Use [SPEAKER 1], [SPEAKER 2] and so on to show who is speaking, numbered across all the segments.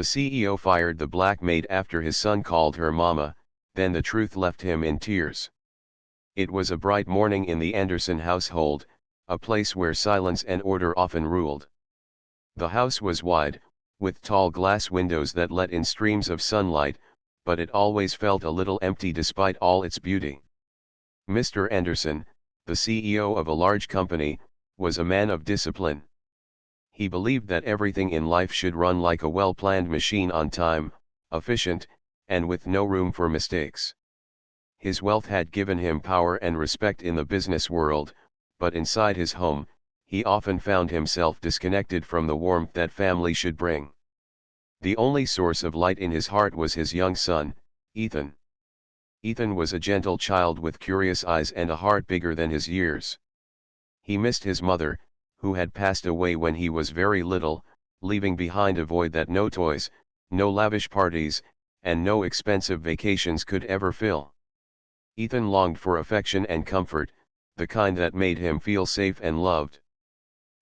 [SPEAKER 1] The CEO fired the black maid after his son called her mama, then the truth left him in tears. It was a bright morning in the Anderson household, a place where silence and order often ruled. The house was wide, with tall glass windows that let in streams of sunlight, but it always felt a little empty despite all its beauty. Mr. Anderson, the CEO of a large company, was a man of discipline. He believed that everything in life should run like a well-planned machine on time, efficient, and with no room for mistakes. His wealth had given him power and respect in the business world, but inside his home, he often found himself disconnected from the warmth that family should bring. The only source of light in his heart was his young son, Ethan. Ethan was a gentle child with curious eyes and a heart bigger than his years. He missed his mother, who had passed away when he was very little, leaving behind a void that no toys, no lavish parties, and no expensive vacations could ever fill. Ethan longed for affection and comfort, the kind that made him feel safe and loved.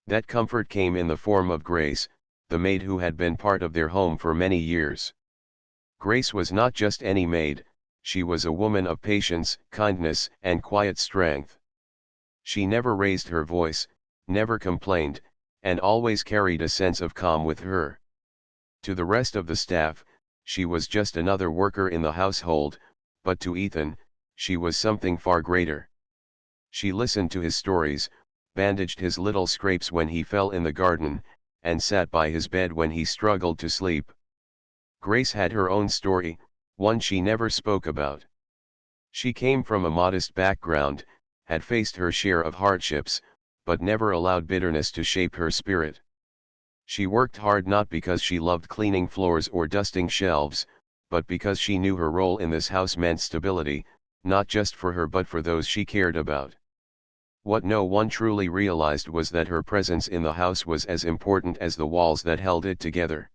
[SPEAKER 1] That comfort came in the form of Grace, the maid who had been part of their home for many years. Grace was not just any maid, she was a woman of patience, kindness, and quiet strength. She never raised her voice, never complained, and always carried a sense of calm with her. To the rest of the staff, she was just another worker in the household, but to Ethan, she was something far greater. She listened to his stories, bandaged his little scrapes when he fell in the garden, and sat by his bed when he struggled to sleep. Grace had her own story, one she never spoke about. She came from a modest background, had faced her share of hardships, but never allowed bitterness to shape her spirit. She worked hard not because she loved cleaning floors or dusting shelves, but because she knew her role in this house meant stability, not just for her but for those she cared about. What no one truly realized was that her presence in the house was as important as the walls that held it together.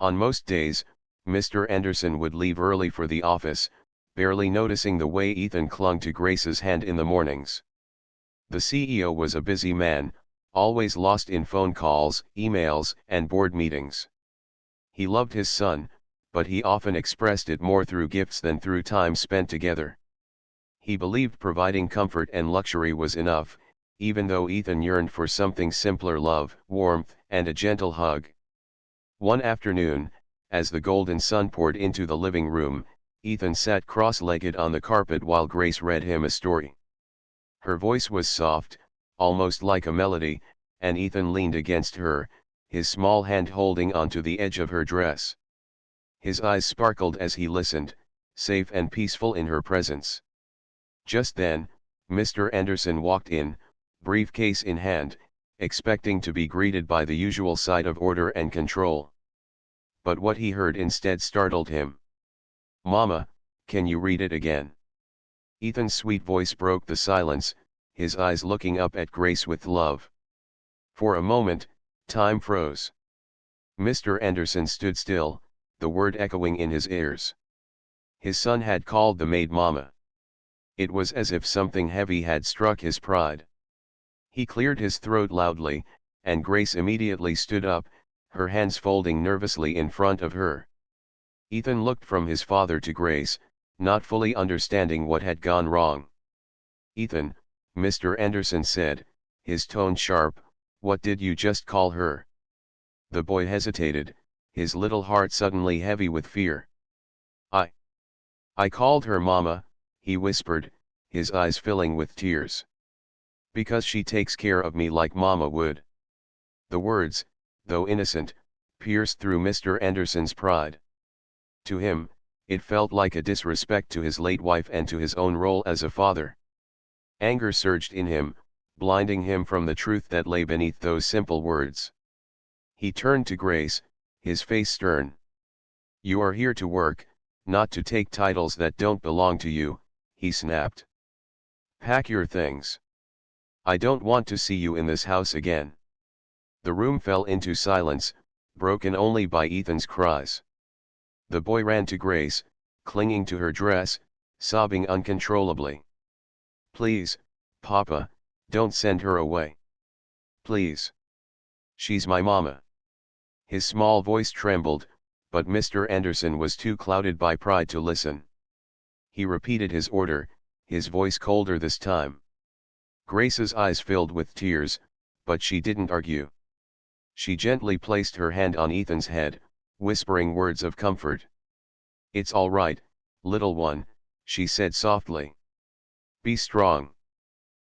[SPEAKER 1] On most days, Mr. Anderson would leave early for the office, barely noticing the way Ethan clung to Grace's hand in the mornings. The CEO was a busy man, always lost in phone calls, emails, and board meetings. He loved his son, but he often expressed it more through gifts than through time spent together. He believed providing comfort and luxury was enough, even though Ethan yearned for something simpler: love, warmth, and a gentle hug. One afternoon, as the golden sun poured into the living room, Ethan sat cross-legged on the carpet while Grace read him a story. Her voice was soft, almost like a melody, and Ethan leaned against her, his small hand holding onto the edge of her dress. His eyes sparkled as he listened, safe and peaceful in her presence. Just then, Mr. Anderson walked in, briefcase in hand, expecting to be greeted by the usual sight of order and control. But what he heard instead startled him. "Mama, can you read it again?" Ethan's sweet voice broke the silence, his eyes looking up at Grace with love. For a moment, time froze. Mr. Anderson stood still, the word echoing in his ears. His son had called the maid mama. It was as if something heavy had struck his pride. He cleared his throat loudly, and Grace immediately stood up, her hands folding nervously in front of her. Ethan looked from his father to Grace, not fully understanding what had gone wrong. "Ethan," Mr. Anderson said, his tone sharp, "what did you just call her?" The boy hesitated, his little heart suddenly heavy with fear. I called her mama," he whispered, his eyes filling with tears. "Because she takes care of me like mama would." The words, though innocent, pierced through Mr. Anderson's pride. To him, it felt like a disrespect to his late wife and to his own role as a father. Anger surged in him, blinding him from the truth that lay beneath those simple words. He turned to Grace, his face stern. "You are here to work, not to take titles that don't belong to you," he snapped. "Pack your things. I don't want to see you in this house again." The room fell into silence, broken only by Ethan's cries. The boy ran to Grace, clinging to her dress, sobbing uncontrollably. "Please, Papa, don't send her away. Please. She's my mama." His small voice trembled, but Mr. Anderson was too clouded by pride to listen. He repeated his order, his voice colder this time. Grace's eyes filled with tears, but she didn't argue. She gently placed her hand on Ethan's head, whispering words of comfort. "It's all right, little one," she said softly. "Be strong."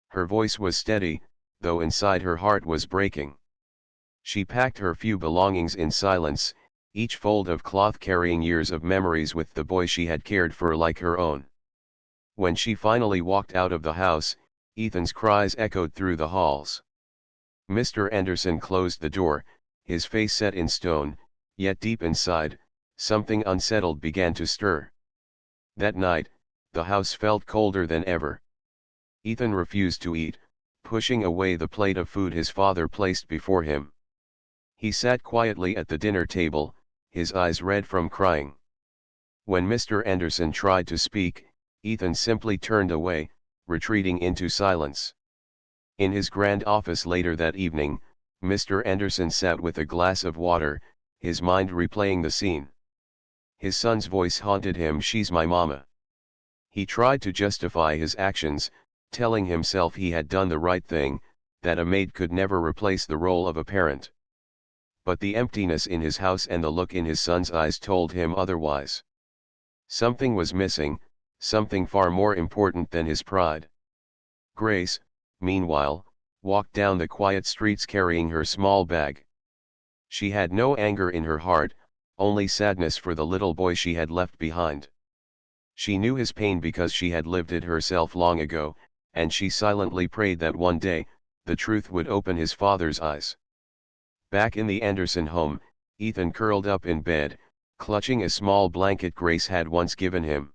[SPEAKER 1] Her voice was steady, though inside her heart was breaking. She packed her few belongings in silence, each fold of cloth carrying years of memories with the boy she had cared for like her own. When she finally walked out of the house, Ethan's cries echoed through the halls. Mr. Anderson closed the door, his face set in stone, yet deep inside, something unsettled began to stir. That night, the house felt colder than ever. Ethan refused to eat, pushing away the plate of food his father placed before him. He sat quietly at the dinner table, his eyes red from crying. When Mr. Anderson tried to speak, Ethan simply turned away, retreating into silence. In his grand office later that evening, Mr. Anderson sat with a glass of water, his mind replaying the scene. His son's voice haunted him. "She's my mama." He tried to justify his actions, telling himself he had done the right thing, that a maid could never replace the role of a parent. But the emptiness in his house and the look in his son's eyes told him otherwise. Something was missing, something far more important than his pride. Grace, meanwhile, walked down the quiet streets carrying her small bag. She had no anger in her heart, only sadness for the little boy she had left behind. She knew his pain because she had lived it herself long ago, and she silently prayed that one day, the truth would open his father's eyes. Back in the Anderson home, Ethan curled up in bed, clutching a small blanket Grace had once given him.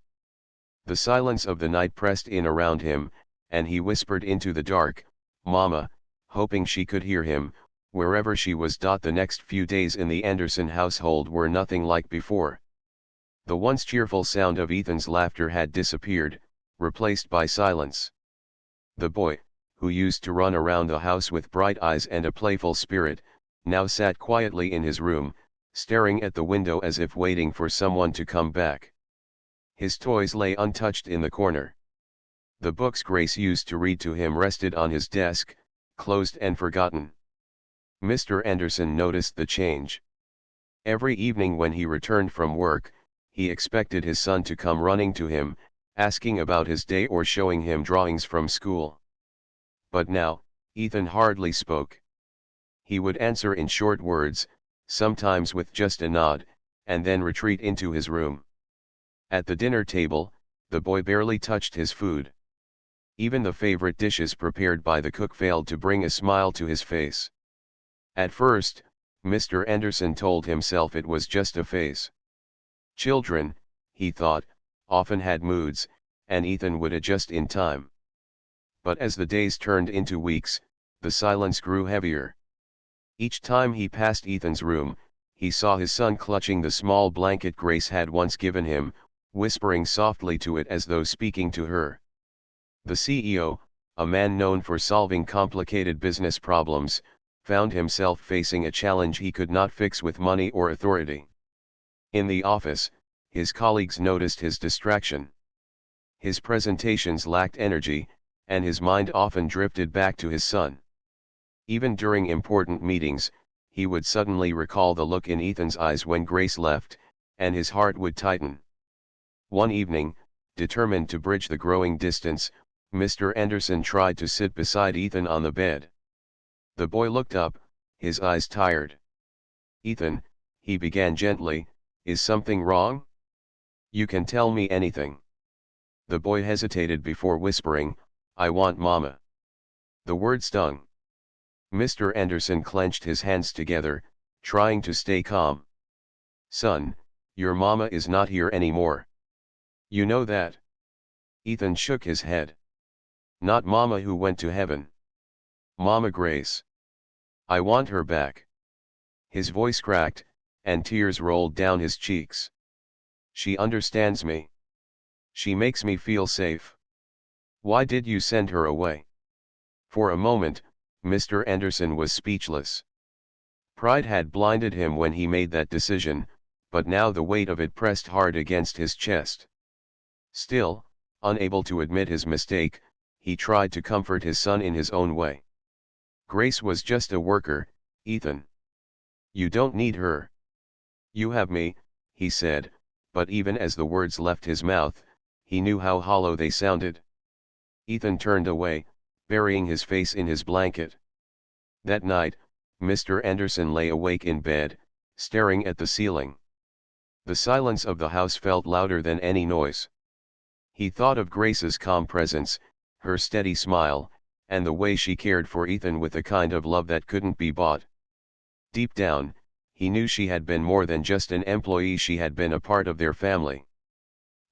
[SPEAKER 1] The silence of the night pressed in around him, and he whispered into the dark, "Mama," hoping she could hear him, wherever she was. The next few days in the Anderson household were nothing like before. The once cheerful sound of Ethan's laughter had disappeared, replaced by silence. The boy, who used to run around the house with bright eyes and a playful spirit, now sat quietly in his room, staring at the window as if waiting for someone to come back. His toys lay untouched in the corner. The books Grace used to read to him rested on his desk, closed and forgotten. Mr. Anderson noticed the change. Every evening when he returned from work, he expected his son to come running to him, asking about his day or showing him drawings from school. But now, Ethan hardly spoke. He would answer in short words, sometimes with just a nod, and then retreat into his room. At the dinner table, the boy barely touched his food. Even the favorite dishes prepared by the cook failed to bring a smile to his face. At first, Mr. Anderson told himself it was just a phase. Children, he thought, often had moods, and Ethan would adjust in time. But as the days turned into weeks, the silence grew heavier. Each time he passed Ethan's room, he saw his son clutching the small blanket Grace had once given him, whispering softly to it as though speaking to her. The CEO, a man known for solving complicated business problems, found himself facing a challenge he could not fix with money or authority. In the office, his colleagues noticed his distraction. His presentations lacked energy, and his mind often drifted back to his son. Even during important meetings, he would suddenly recall the look in Ethan's eyes when Grace left, and his heart would tighten. One evening, determined to bridge the growing distance, Mr. Anderson tried to sit beside Ethan on the bed. The boy looked up, his eyes tired. "Ethan," he began gently, "is something wrong? You can tell me anything." The boy hesitated before whispering, "I want Mama." The word stung. Mr. Anderson clenched his hands together, trying to stay calm. "Son, your Mama is not here anymore. You know that?" Ethan shook his head. "Not Mama who went to heaven. Mama Grace. I want her back." His voice cracked, and tears rolled down his cheeks. "She understands me. She makes me feel safe. Why did you send her away?" For a moment, Mr. Anderson was speechless. Pride had blinded him when he made that decision, but now the weight of it pressed hard against his chest. Still, unable to admit his mistake, he tried to comfort his son in his own way. Grace was just a worker, Ethan. You don't need her. You have me, he said, but even as the words left his mouth, he knew how hollow they sounded. Ethan turned away, burying his face in his blanket. That night, Mr. Anderson lay awake in bed, staring at the ceiling. The silence of the house felt louder than any noise. He thought of Grace's calm presence, her steady smile, and the way she cared for Ethan with a kind of love that couldn't be bought. Deep down, he knew she had been more than just an employee, she had been a part of their family.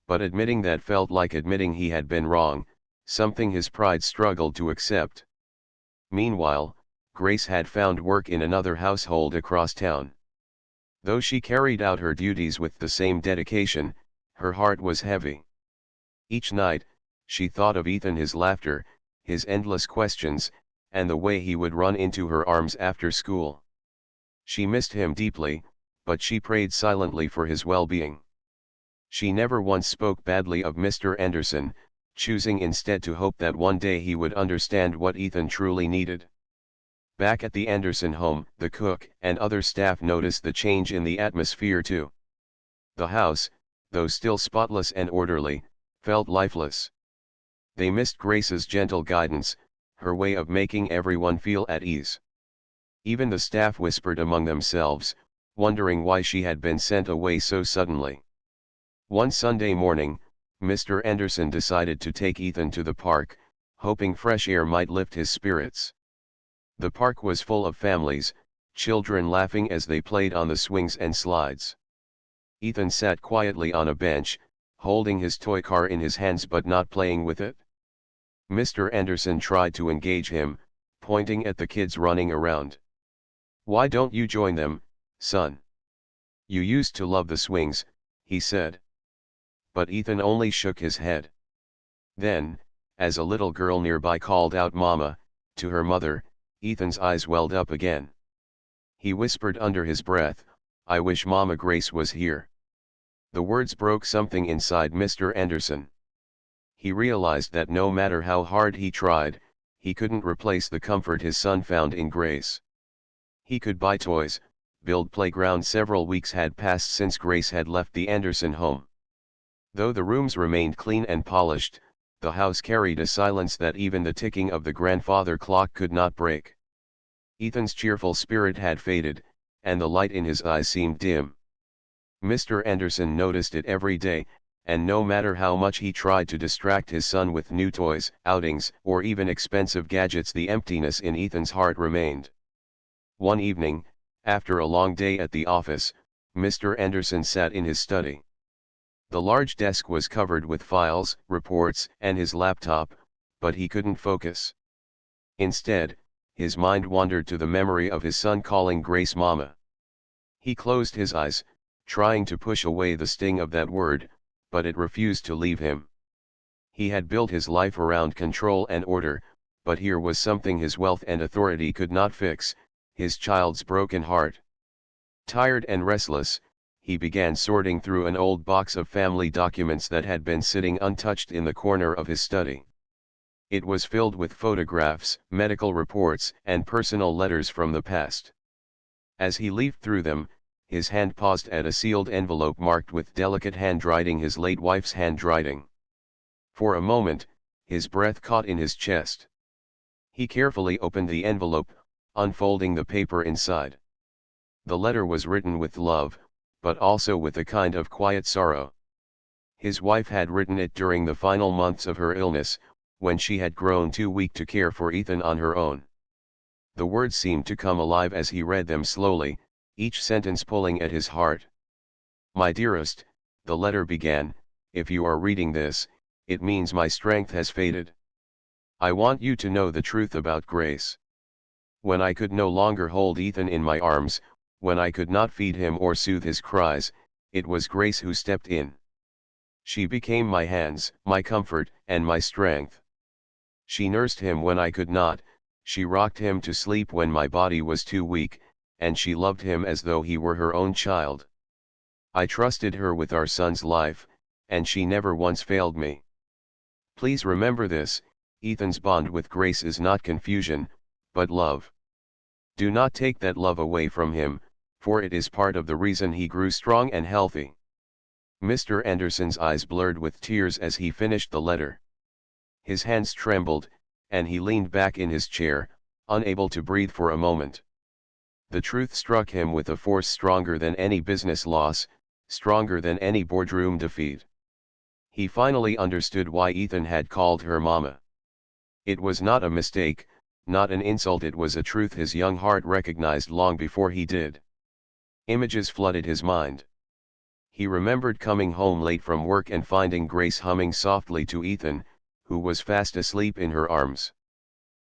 [SPEAKER 1] But admitting that felt like admitting he had been wrong, something his pride struggled to accept. Meanwhile, Grace had found work in another household across town. Though she carried out her duties with the same dedication, her heart was heavy. Each night, she thought of Ethan, his laughter, his endless questions, and the way he would run into her arms after school. She missed him deeply, but she prayed silently for his well-being. She never once spoke badly of Mr. Anderson, choosing instead to hope that one day he would understand what Ethan truly needed. Back at the Anderson home, the cook and other staff noticed the change in the atmosphere too. The house, though still spotless and orderly, felt lifeless. They missed Grace's gentle guidance, her way of making everyone feel at ease. Even the staff whispered among themselves, wondering why she had been sent away so suddenly. One Sunday morning, Mr. Anderson decided to take Ethan to the park, hoping fresh air might lift his spirits. The park was full of families, children laughing as they played on the swings and slides. Ethan sat quietly on a bench, holding his toy car in his hands but not playing with it. Mr. Anderson tried to engage him, pointing at the kids running around. "Why don't you join them, son? You used to love the swings," he said. But Ethan only shook his head. Then, as a little girl nearby called out "Mama," to her mother, Ethan's eyes welled up again. He whispered under his breath, "I wish Mama Grace was here." The words broke something inside Mr. Anderson. He realized that no matter how hard he tried, he couldn't replace the comfort his son found in Grace. He could buy toys, build playgrounds. Several weeks had passed since Grace had left the Anderson home. Though the rooms remained clean and polished, the house carried a silence that even the ticking of the grandfather clock could not break. Ethan's cheerful spirit had faded, and the light in his eyes seemed dim. Mr. Anderson noticed it every day, and no matter how much he tried to distract his son with new toys, outings, or even expensive gadgets, the emptiness in Ethan's heart remained. One evening, after a long day at the office, Mr. Anderson sat in his study. The large desk was covered with files, reports, and his laptop, but he couldn't focus. Instead, his mind wandered to the memory of his son calling Grace Mama. He closed his eyes, trying to push away the sting of that word, but it refused to leave him. He had built his life around control and order, but here was something his wealth and authority could not fix: his child's broken heart. Tired and restless, he began sorting through an old box of family documents that had been sitting untouched in the corner of his study. It was filled with photographs, medical reports, and personal letters from the past. As he leafed through them, his hand paused at a sealed envelope marked with delicate handwriting, his late wife's handwriting. For a moment, his breath caught in his chest. He carefully opened the envelope, unfolding the paper inside. The letter was written with love, but also with a kind of quiet sorrow. His wife had written it during the final months of her illness, when she had grown too weak to care for Ethan on her own. The words seemed to come alive as he read them slowly, each sentence pulling at his heart. "My dearest," the letter began, "if you are reading this, it means my strength has faded. I want you to know the truth about Grace. When I could no longer hold Ethan in my arms, when I could not feed him or soothe his cries, it was Grace who stepped in. She became my hands, my comfort, and my strength. She nursed him when I could not, she rocked him to sleep when my body was too weak, and she loved him as though he were her own child. I trusted her with our son's life, and she never once failed me. Please remember this, Ethan's bond with Grace is not confusion, but love. Do not take that love away from him, for it is part of the reason he grew strong and healthy. Mr. Anderson's eyes blurred with tears as he finished the letter. His hands trembled, and he leaned back in his chair, unable to breathe for a moment. The truth struck him with a force stronger than any business loss, stronger than any boardroom defeat. He finally understood why Ethan had called her mama. It was not a mistake, not an insult, it was a truth his young heart recognized long before he did. Images flooded his mind. He remembered coming home late from work and finding Grace humming softly to Ethan, who was fast asleep in her arms.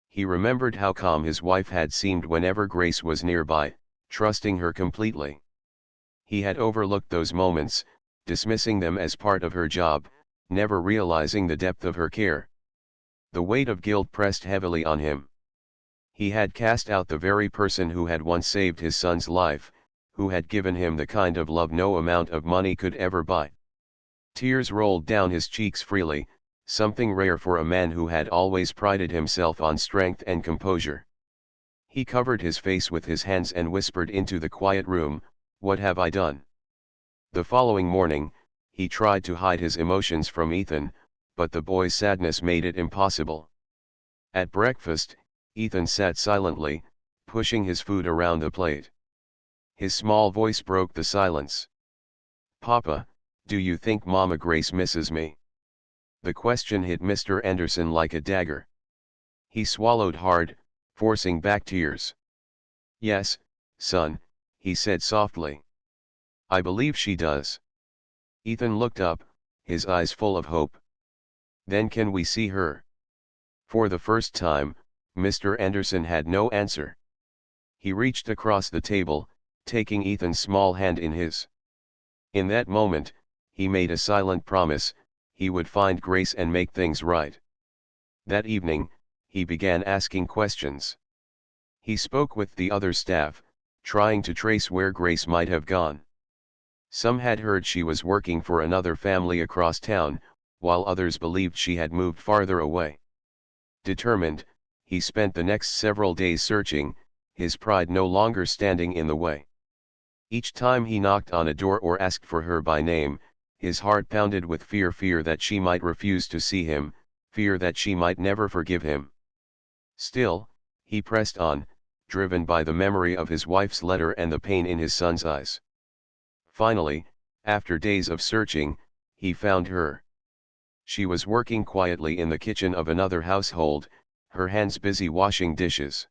[SPEAKER 1] He remembered how calm his wife had seemed whenever Grace was nearby, trusting her completely. He had overlooked those moments, dismissing them as part of her job, never realizing the depth of her care. The weight of guilt pressed heavily on him. He had cast out the very person who had once saved his son's life, who had given him the kind of love no amount of money could ever buy. Tears rolled down his cheeks freely, something rare for a man who had always prided himself on strength and composure. He covered his face with his hands and whispered into the quiet room, "What have I done?" The following morning, he tried to hide his emotions from Ethan, but the boy's sadness made it impossible. At breakfast, Ethan sat silently, pushing his food around the plate. His small voice broke the silence. "Papa, do you think Mama Grace misses me?" The question hit Mr. Anderson like a dagger. He swallowed hard, forcing back tears. "Yes, son," he said softly. "I believe she does." Ethan looked up, his eyes full of hope. "Then can we see her?" For the first time, Mr. Anderson had no answer. He reached across the table, taking Ethan's small hand in his. In that moment, he made a silent promise: he would find Grace and make things right. That evening, he began asking questions. He spoke with the other staff, trying to trace where Grace might have gone. Some had heard she was working for another family across town, while others believed she had moved farther away. Determined, he spent the next several days searching, his pride no longer standing in the way. Each time he knocked on a door or asked for her by name, his heart pounded with fear that she might refuse to see him, fear that she might never forgive him. Still, he pressed on, driven by the memory of his wife's letter and the pain in his son's eyes. Finally, after days of searching, he found her. She was working quietly in the kitchen of another household, her hands busy washing dishes.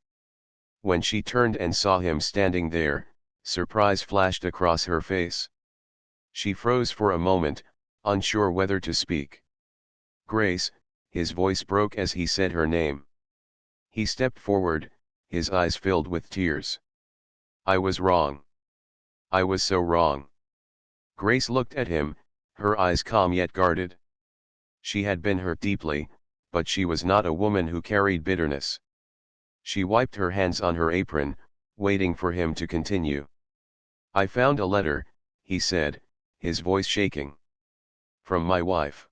[SPEAKER 1] When she turned and saw him standing there, surprise flashed across her face. She froze for a moment, unsure whether to speak. "Grace," his voice broke as he said her name. He stepped forward, his eyes filled with tears. "I was wrong. I was so wrong." Grace looked at him, her eyes calm yet guarded. She had been hurt deeply, but she was not a woman who carried bitterness. She wiped her hands on her apron, waiting for him to continue. "I found a letter," he said, his voice shaking. "From my wife.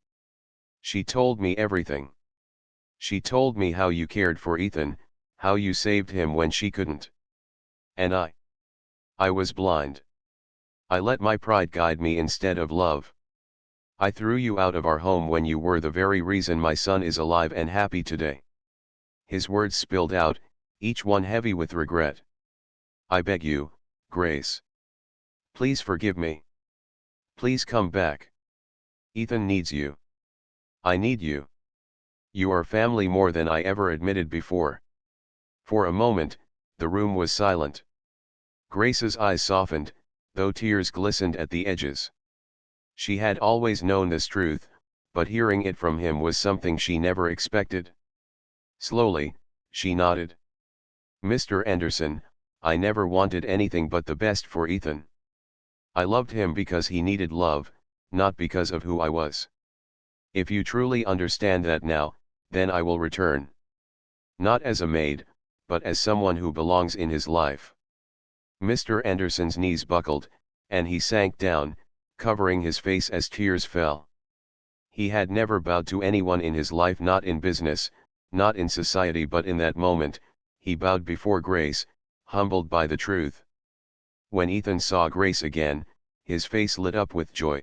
[SPEAKER 1] She told me everything. She told me how you cared for Ethan, how you saved him when she couldn't. And I was blind. I let my pride guide me instead of love. I threw you out of our home when you were the very reason my son is alive and happy today." His words spilled out, each one heavy with regret. "I beg you, Grace. Please forgive me. Please come back. Ethan needs you. I need you. You are family more than I ever admitted before." For a moment, the room was silent. Grace's eyes softened, though tears glistened at the edges. She had always known this truth, but hearing it from him was something she never expected. Slowly, she nodded. "Mr. Anderson, I never wanted anything but the best for Ethan. I loved him because he needed love, not because of who I was. If you truly understand that now, then I will return. Not as a maid, but as someone who belongs in his life." Mr. Anderson's knees buckled, and he sank down, covering his face as tears fell. He had never bowed to anyone in his life, not in business, not in society, but in that moment, he bowed before Grace, humbled by the truth. When Ethan saw Grace again, his face lit up with joy.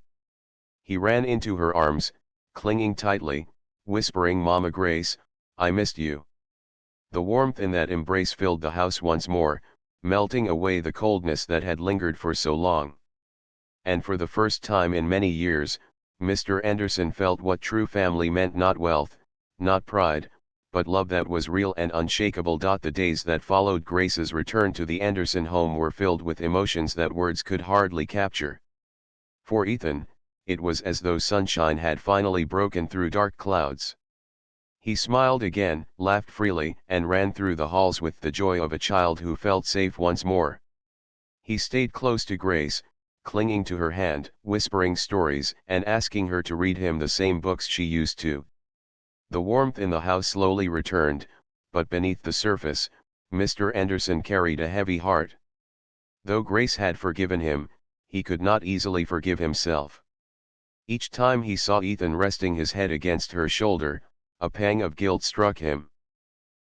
[SPEAKER 1] He ran into her arms, clinging tightly, whispering, "Mama Grace, I missed you." The warmth in that embrace filled the house once more, melting away the coldness that had lingered for so long. And for the first time in many years, Mr. Anderson felt what true family meant: not wealth, not pride, but love that was real and unshakable. The days that followed Grace's return to the Anderson home were filled with emotions that words could hardly capture. For Ethan, it was as though sunshine had finally broken through dark clouds. He smiled again, laughed freely, and ran through the halls with the joy of a child who felt safe once more. He stayed close to Grace, clinging to her hand, whispering stories, and asking her to read him the same books she used to. The warmth in the house slowly returned, but beneath the surface, Mr. Anderson carried a heavy heart. Though Grace had forgiven him, he could not easily forgive himself. Each time he saw Ethan resting his head against her shoulder, a pang of guilt struck him.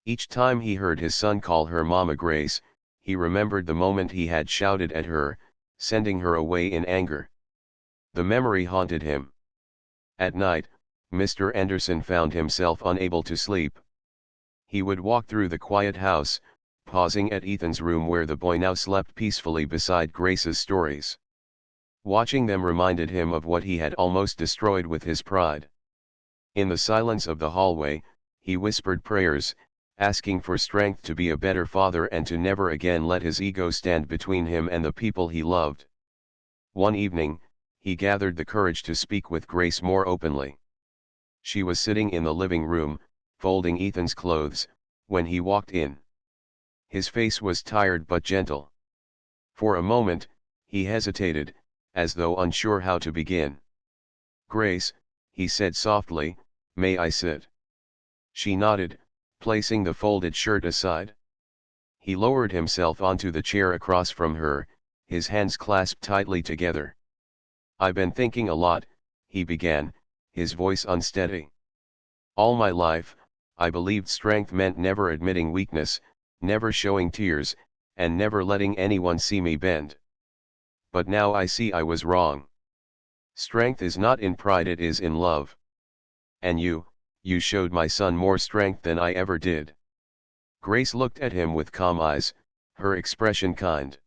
[SPEAKER 1] Each time he heard his son call her Mama Grace, he remembered the moment he had shouted at her, sending her away in anger. The memory haunted him. At night, Mr. Anderson found himself unable to sleep. He would walk through the quiet house, pausing at Ethan's room where the boy now slept peacefully beside Grace's stories. Watching them reminded him of what he had almost destroyed with his pride. In the silence of the hallway, he whispered prayers, asking for strength to be a better father and to never again let his ego stand between him and the people he loved. One evening, he gathered the courage to speak with Grace more openly. She was sitting in the living room, folding Ethan's clothes, when he walked in. His face was tired but gentle. For a moment, he hesitated, as though unsure how to begin. "Grace," he said softly, "may I sit?" She nodded, placing the folded shirt aside. He lowered himself onto the chair across from her, his hands clasped tightly together. "I've been thinking a lot," he began, his voice unsteady. "All my life, I believed strength meant never admitting weakness, never showing tears, and never letting anyone see me bend. But now I see I was wrong. Strength is not in pride, it is in love. And you showed my son more strength than I ever did." Grace looked at him with calm eyes, her expression kind.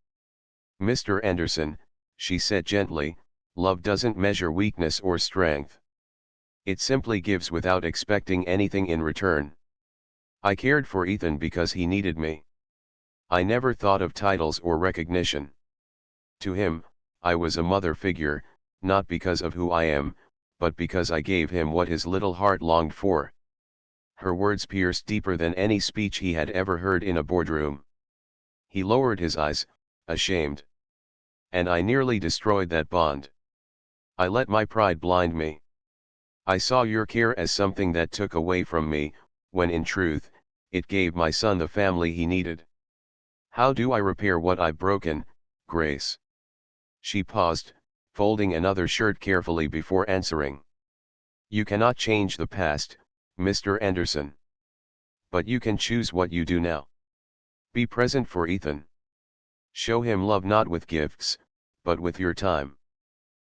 [SPEAKER 1] "Mr. Anderson," she said gently, "love doesn't measure weakness or strength. It simply gives without expecting anything in return. I cared for Ethan because he needed me. I never thought of titles or recognition. To him, I was a mother figure, not because of who I am, but because I gave him what his little heart longed for." Her words pierced deeper than any speech he had ever heard in a boardroom. He lowered his eyes, ashamed. "And I nearly destroyed that bond. I let my pride blind me. I saw your care as something that took away from me, when in truth, it gave my son the family he needed. How do I repair what I've broken, Grace?" She paused, folding another shirt carefully before answering. "You cannot change the past, Mr. Anderson. But you can choose what you do now. Be present for Ethan. Show him love not with gifts, but with your time.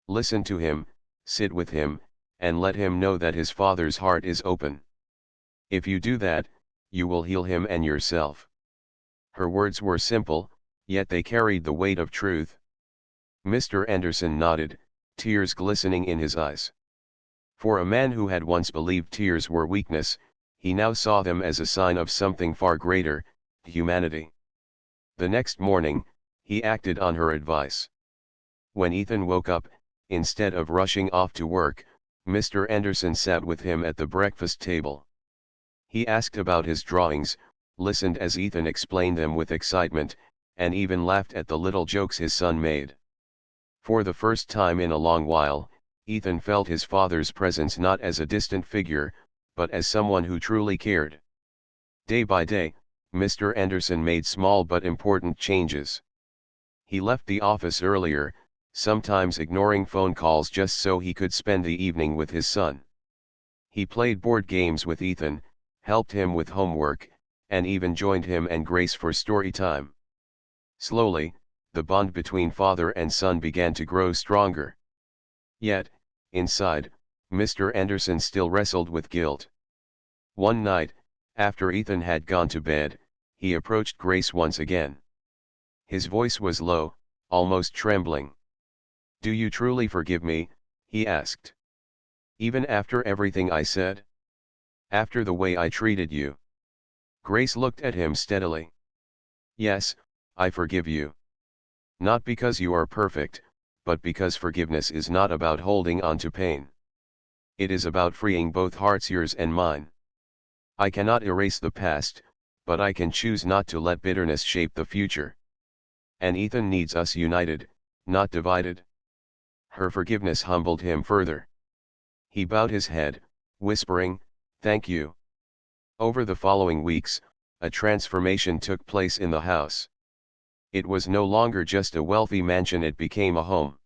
[SPEAKER 1] Listen to him, sit with him, and let him know that his father's heart is open. If you do that, you will heal him and yourself." Her words were simple, yet they carried the weight of truth. Mr. Anderson nodded, tears glistening in his eyes. For a man who had once believed tears were weakness, he now saw them as a sign of something far greater, humanity. The next morning, he acted on her advice. When Ethan woke up, instead of rushing off to work, Mr. Anderson sat with him at the breakfast table. He asked about his drawings, listened as Ethan explained them with excitement, and even laughed at the little jokes his son made. For the first time in a long while, Ethan felt his father's presence not as a distant figure, but as someone who truly cared. Day by day, Mr. Anderson made small but important changes. He left the office earlier, sometimes ignoring phone calls just so he could spend the evening with his son. He played board games with Ethan, helped him with homework, and even joined him and Grace for story time. Slowly, the bond between father and son began to grow stronger. Yet, inside, Mr. Anderson still wrestled with guilt. One night, after Ethan had gone to bed, he approached Grace once again. His voice was low, almost trembling. "Do you truly forgive me?" he asked. "Even after everything I said? After the way I treated you?" Grace looked at him steadily. "Yes, I forgive you. Not because you are perfect, but because forgiveness is not about holding on to pain. It is about freeing both hearts, yours and mine. I cannot erase the past, but I can choose not to let bitterness shape the future. And Ethan needs us united, not divided." Her forgiveness humbled him further. He bowed his head, whispering, "Thank you." Over the following weeks, a transformation took place in the house. It was no longer just a wealthy mansion, it became a home.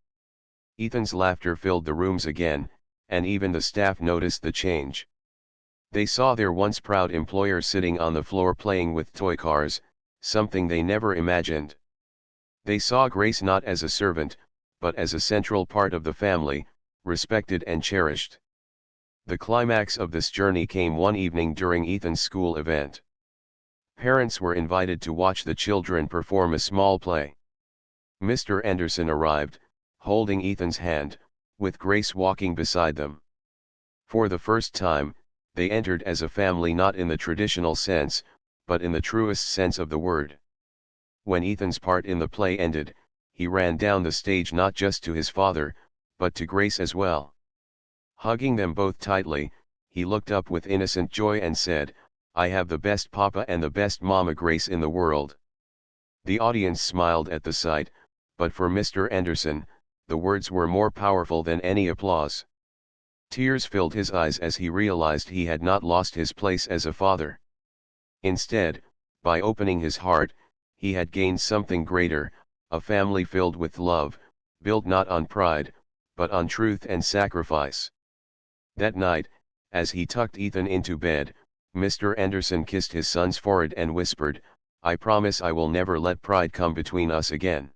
[SPEAKER 1] Ethan's laughter filled the rooms again, and even the staff noticed the change. They saw their once proud employer sitting on the floor playing with toy cars, something they never imagined. They saw Grace not as a servant, but as a central part of the family, respected and cherished. The climax of this journey came one evening during Ethan's school event. Parents were invited to watch the children perform a small play. Mr. Anderson arrived, holding Ethan's hand, with Grace walking beside them. For the first time, they entered as a family, not in the traditional sense, but in the truest sense of the word. When Ethan's part in the play ended, he ran down the stage not just to his father, but to Grace as well. Hugging them both tightly, he looked up with innocent joy and said, "I have the best papa and the best mama, Grace, in the world." The audience smiled at the sight, but for Mr. Anderson, the words were more powerful than any applause. Tears filled his eyes as he realized he had not lost his place as a father. Instead, by opening his heart, he had gained something greater, a family filled with love, built not on pride, but on truth and sacrifice. That night, as he tucked Ethan into bed, Mr. Anderson kissed his son's forehead and whispered, "I promise I will never let pride come between us again.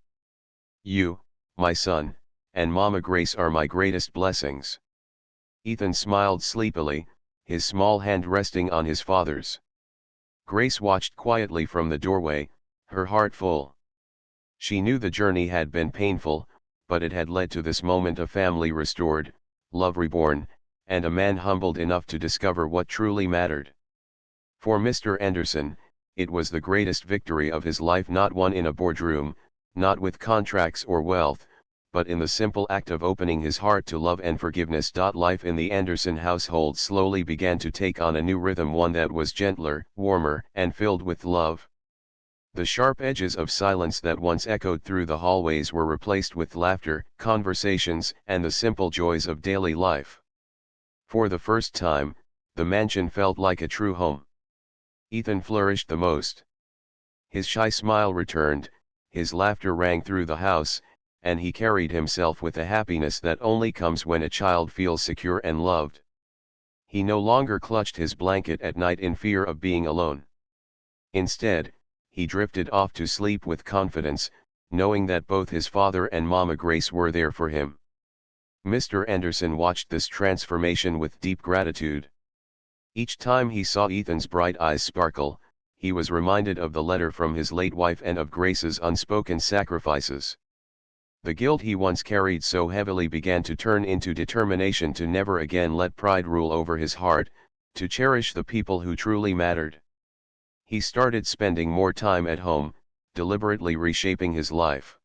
[SPEAKER 1] You, my son, and Mama Grace are my greatest blessings." Ethan smiled sleepily, his small hand resting on his father's. Grace watched quietly from the doorway, her heart full. She knew the journey had been painful, but it had led to this moment, a family restored, love reborn, and a man humbled enough to discover what truly mattered. For Mr. Anderson, it was the greatest victory of his life, not won in a boardroom, not with contracts or wealth, but in the simple act of opening his heart to love and forgiveness. Life in the Anderson household slowly began to take on a new rhythm, one that was gentler, warmer, and filled with love. The sharp edges of silence that once echoed through the hallways were replaced with laughter, conversations, and the simple joys of daily life. For the first time, the mansion felt like a true home. Ethan flourished the most. His shy smile returned, his laughter rang through the house, and he carried himself with a happiness that only comes when a child feels secure and loved. He no longer clutched his blanket at night in fear of being alone. Instead, he drifted off to sleep with confidence, knowing that both his father and Mama Grace were there for him. Mr. Anderson watched this transformation with deep gratitude. Each time he saw Ethan's bright eyes sparkle, he was reminded of the letter from his late wife and of Grace's unspoken sacrifices. The guilt he once carried so heavily began to turn into determination to never again let pride rule over his heart, to cherish the people who truly mattered. He started spending more time at home, deliberately reshaping his life.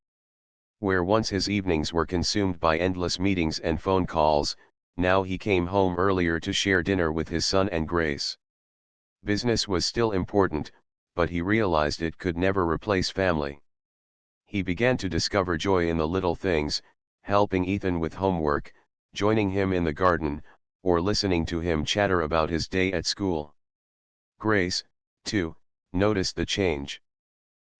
[SPEAKER 1] Where once his evenings were consumed by endless meetings and phone calls, now he came home earlier to share dinner with his son and Grace. Business was still important, but he realized it could never replace family. He began to discover joy in the little things, helping Ethan with homework, joining him in the garden, or listening to him chatter about his day at school. Grace, too, noticed the change.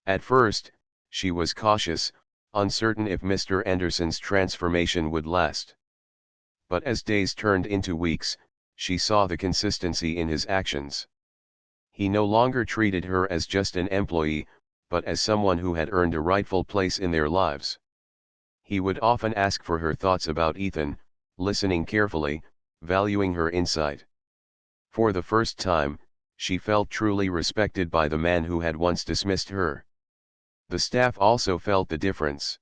[SPEAKER 1] At first, she was cautious, uncertain if Mr. Anderson's transformation would last. But as days turned into weeks, she saw the consistency in his actions. He no longer treated her as just an employee, but as someone who had earned a rightful place in their lives. He would often ask for her thoughts about Ethan, listening carefully, valuing her insight. For the first time, she felt truly respected by the man who had once dismissed her. The staff also felt the difference.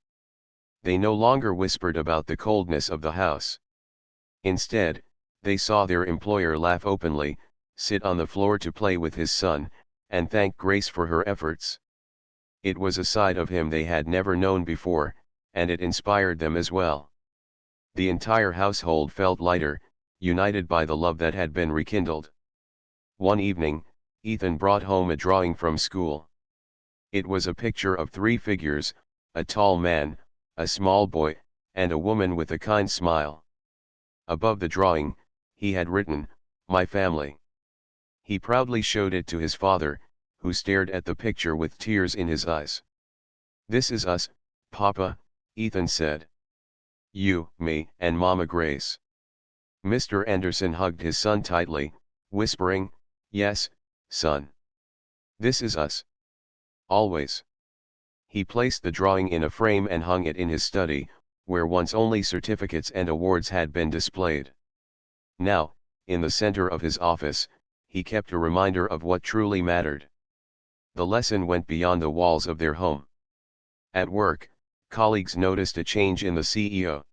[SPEAKER 1] They no longer whispered about the coldness of the house. Instead, they saw their employer laugh openly, sit on the floor to play with his son, and thank Grace for her efforts. It was a side of him they had never known before, and it inspired them as well. The entire household felt lighter, united by the love that had been rekindled. One evening, Ethan brought home a drawing from school. It was a picture of three figures, a tall man, a small boy, and a woman with a kind smile. Above the drawing, he had written, "My family." He proudly showed it to his father, who stared at the picture with tears in his eyes. "This is us, Papa," Ethan said. "You, me, and Mama Grace." Mr. Anderson hugged his son tightly, whispering, "Yes, son. This is us. Always." He placed the drawing in a frame and hung it in his study, where once only certificates and awards had been displayed. Now, in the center of his office, he kept a reminder of what truly mattered. The lesson went beyond the walls of their home. At work, colleagues noticed a change in the CEO.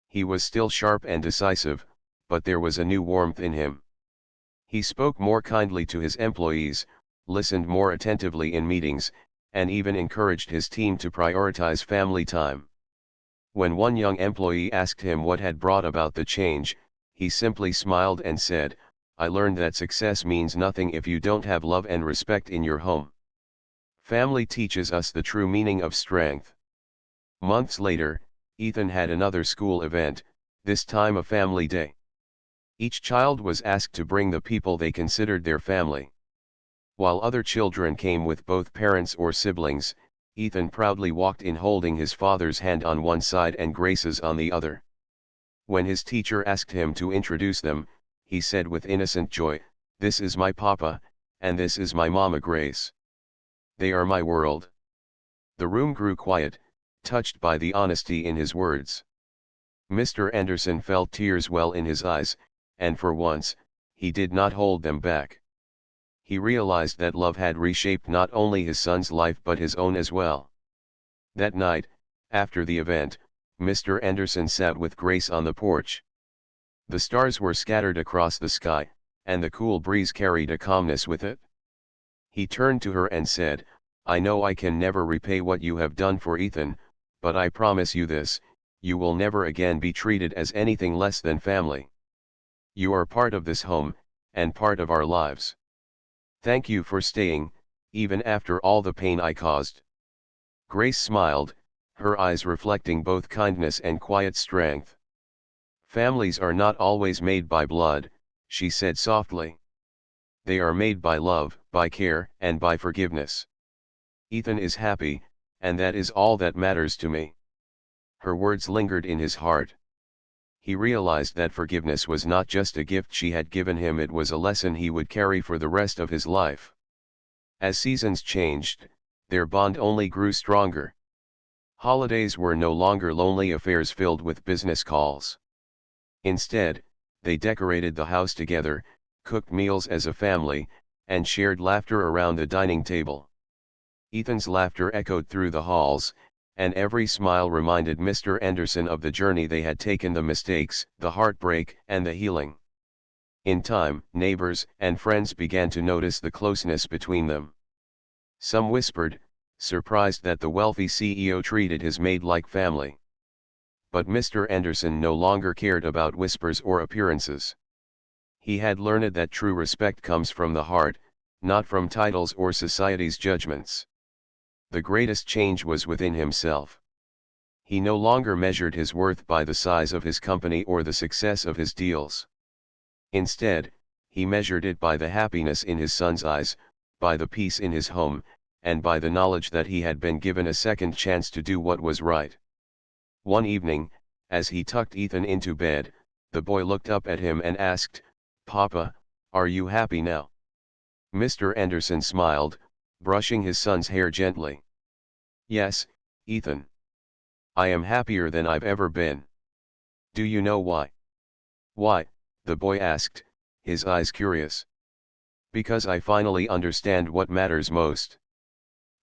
[SPEAKER 1] He was still sharp and decisive, but there was a new warmth in him. He spoke more kindly to his employees, listened more attentively in meetings, and even encouraged his team to prioritize family time. When one young employee asked him what had brought about the change, he simply smiled and said, "I learned that success means nothing if you don't have love and respect in your home. Family teaches us the true meaning of strength." Months later, Ethan had another school event, this time a family day. Each child was asked to bring the people they considered their family. While other children came with both parents or siblings, Ethan proudly walked in holding his father's hand on one side and Grace's on the other. When his teacher asked him to introduce them, he said with innocent joy, "This is my papa, and this is my mama Grace. They are my world." The room grew quiet, touched by the honesty in his words. Mr. Anderson felt tears well in his eyes, and for once, he did not hold them back. He realized that love had reshaped not only his son's life but his own as well. That night, after the event, Mr. Anderson sat with Grace on the porch. The stars were scattered across the sky, and the cool breeze carried a calmness with it. He turned to her and said, "I know I can never repay what you have done for Ethan, but I promise you this, you will never again be treated as anything less than family. You are part of this home, and part of our lives. Thank you for staying, even after all the pain I caused." Grace smiled, her eyes reflecting both kindness and quiet strength. "Families are not always made by blood," she said softly. "They are made by love, by care, and by forgiveness. Ethan is happy, and that is all that matters to me." Her words lingered in his heart. He realized that forgiveness was not just a gift she had given him, it was a lesson he would carry for the rest of his life. As seasons changed, their bond only grew stronger. Holidays were no longer lonely affairs filled with business calls. Instead, they decorated the house together, cooked meals as a family, and shared laughter around the dining table. Ethan's laughter echoed through the halls, and every smile reminded Mr. Anderson of the journey they had taken, the mistakes, the heartbreak, and the healing. In time, neighbors and friends began to notice the closeness between them. Some whispered, surprised that the wealthy CEO treated his maid like family. But Mr. Anderson no longer cared about whispers or appearances. He had learned that true respect comes from the heart, not from titles or society's judgments. The greatest change was within himself. He no longer measured his worth by the size of his company or the success of his deals. Instead, he measured it by the happiness in his son's eyes, by the peace in his home, and by the knowledge that he had been given a second chance to do what was right. One evening, as he tucked Ethan into bed, the boy looked up at him and asked, "Papa, are you happy now?" Mr. Anderson smiled, brushing his son's hair gently. "Yes, Ethan. I am happier than I've ever been. Do you know why?" "Why?" the boy asked, his eyes curious. "Because I finally understand what matters most.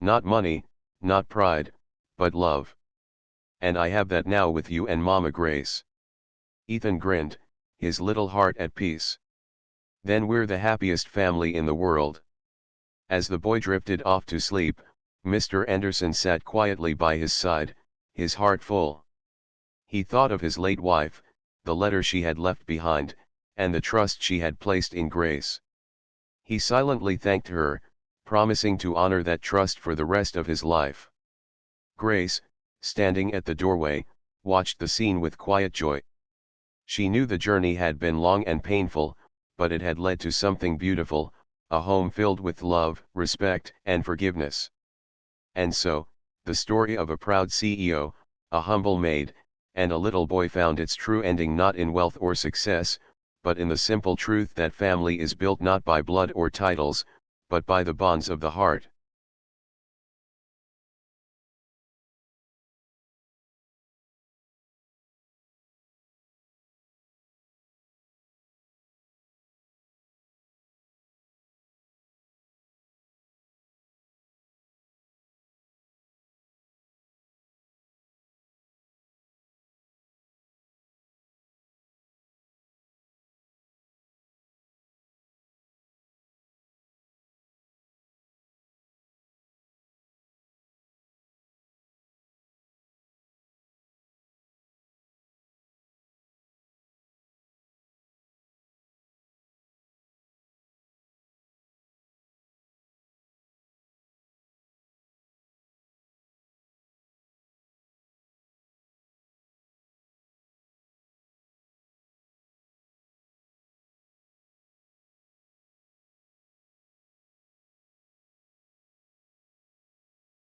[SPEAKER 1] Not money, not pride, but love. And I have that now with you and Mama Grace." Ethan grinned, his little heart at peace. "Then we're the happiest family in the world." As the boy drifted off to sleep, Mr. Anderson sat quietly by his side, his heart full. He thought of his late wife, the letter she had left behind, and the trust she had placed in Grace. He silently thanked her, promising to honor that trust for the rest of his life. Grace, standing at the doorway, watched the scene with quiet joy. She knew the journey had been long and painful, but it had led to something beautiful, a home filled with love, respect, and forgiveness. And so, the story of a proud CEO, a humble maid, and a little boy found its true ending not in wealth or success, but in the simple truth that family is built not by blood or titles, but by the bonds of the heart.